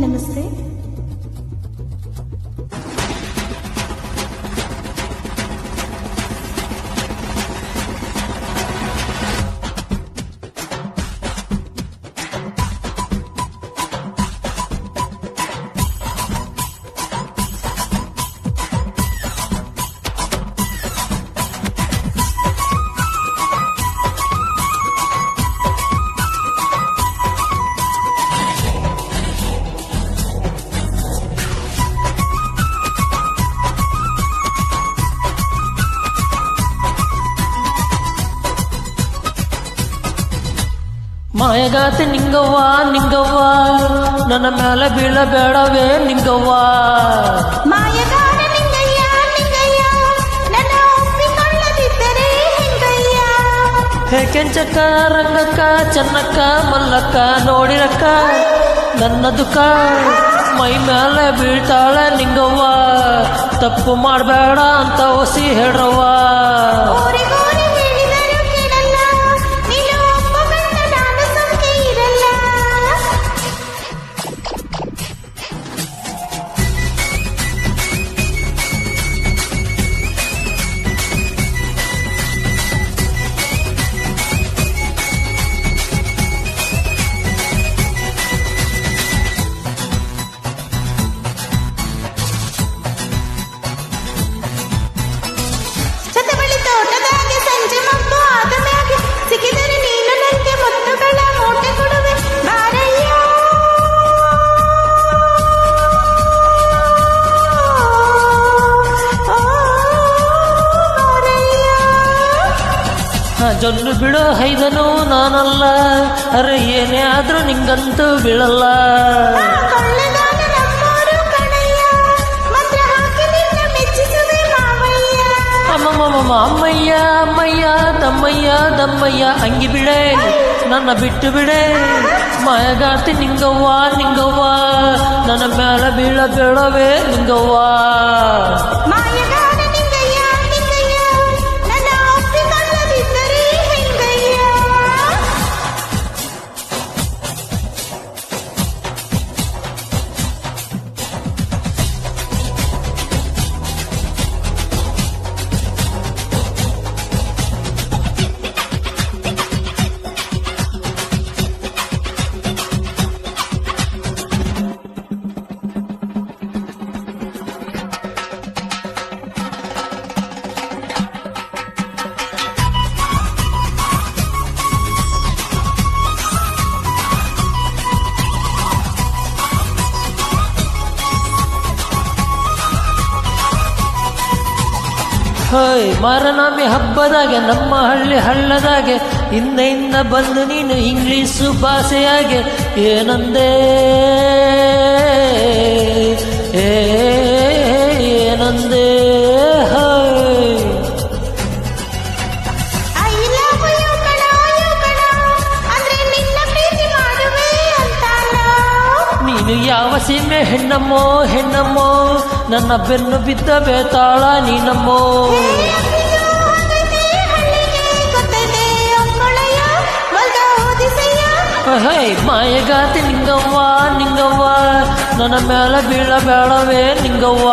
ನಮಸ್ತೆ. ಮಾಯಗಾತಿ ನಿಂಗವ್ವ ನಿಂಗವ್ವ, ನನ್ನ ಮೇಲೆ ಬೀಳಬೇಡವೇ ನಿಂಗವ್ವ. ಮಾಯಗಾರ ನಿಂಗಯ್ಯ ನಿಂಗಯ್ಯ, ನನ್ನ ಒಪ್ಪಿಕೊಳ್ಳದಿದ್ದರೆ ಹೆಂಗಯ್ಯ. ಹೇ ಕೆಂಚಕ್ಕ ರಂಗಕ್ಕ ಚೆನ್ನಕ್ಕ ಮಲ್ಲಕ್ಕ ನೋಡಿರಕ್ಕ ನನ್ನ ದುಃಖ ಮೈ ಮೇಲೆ ಬೀಳ್ತಾಳೆ ನಿಂಗವ್ವ. ತಪ್ಪು ಮಾಡಬೇಡ ಅಂತ ಒಸಿ ಹೇಳ್ರವ್ವ. ಊರಿಗೂರಿ ಹೇಳಿದರೂ ಕೇಳಲ್ಲ, ನೀನು ಒಪ್ಪಬೇಡ ನಾನು ಸುಮ್ಮನೆ ಇರಲ್ಲ. ಚತಬಳಿ ತೋಟದಾಗೆ ಸಂಜೆ ಮಬ್ಬು ಆದ ಮ್ಯಾಗೆ ಸಿಕ್ಕಿದರೆ ನೀನು ನನಗೆ ಮುತ್ತುಗಳ ಮೂಟೆ ಕೊಡುವೆ ಬಾರಯ್ಯ. ಜೊಲ್ಲು ಬಿಡೋ ಹೈದನು ನಾನಲ್ಲ, ಅರೆ ಏನೇ ಆದ್ರೂ ನಿಂಗಂತೂ ಬೀಳಲ್ಲ. ಕೊಳ್ಳೆಗಾಲ ನಮ್ಮೋರು ಕಣಯ್ಯ, ಮಂತ್ರ ಹಾಕಿ ನಿನ್ನ ಮೆಚ್ಚಿಸುವೆ ಮಾವಯ್ಯ. ಅಮ್ಮಮ್ಮಮ್ಮ ಅಮ್ಮಯ್ಯ ಅಮ್ಮಯ್ಯ ದಮ್ಮಯ್ಯ ದಮ್ಮಯ್ಯ ಅಂಗಿ ಬಿಡೆ ನನ್ನ ಬಿಟ್ಟು ಬಿಡೆ. ಮಾಯಗಾತಿ ನಿಂಗವ್ವ ನಿಂಗವ್ವ, ನನ್ನ ಮೇಲೆ ಬೀಳಬೇಡವೇ ನಿಂಗವ್ವ. ಮಾಯಗಾರ ನಿಂಗಯ್ಯ ನಿಂಗಯ್ಯ, ನನ್ನ ಒಪ್ಪಿಕೊಳ್ಳದಿದ್ದರೆ ಹೆಂಗಯ್ಯ. ಹೋಯ್ ಮಾರನಾಮಿ ಹಬ್ಬದಾಗೆ ನಮ್ಮ ಹಳ್ಳಿ ಹಳ್ಳದಾಗೆ ಹಿಂದೆಯಿಂದ ಬಂದು ನೀನು ಇಂಗ್ಲೀಷು ಭಾಷೆಯಾಗೆ ಏನಂದೆ ಏನಂದೆ. ಹೋಯ್ I love you ಕಣೋ ಅಂದ್ರೆ ನಿನ್ನ ಪ್ರೀತಿ ಮಾಡುವೆ ಅಂತಾನೋ. ನೀನು ಯಾವ ಸೀಮೆ ಹೆಣ್ಣಮ್ಮೋ ಹೆಣ್ಣಮ್ಮೋ, ನನ್ನ ಬೆನ್ನು ಬಿದ್ದ ಬೇತಾಳ ನೀನಮ್ಮೋ. ಹೈ ಮಾಯಗಾತಿ ನಿಂಗವ್ವ ನಿಂಗವ್ವ, ನನ್ನ ಮೇಲೆ ಬೀಳಬೇಡವೇ ನಿಂಗವ್ವ.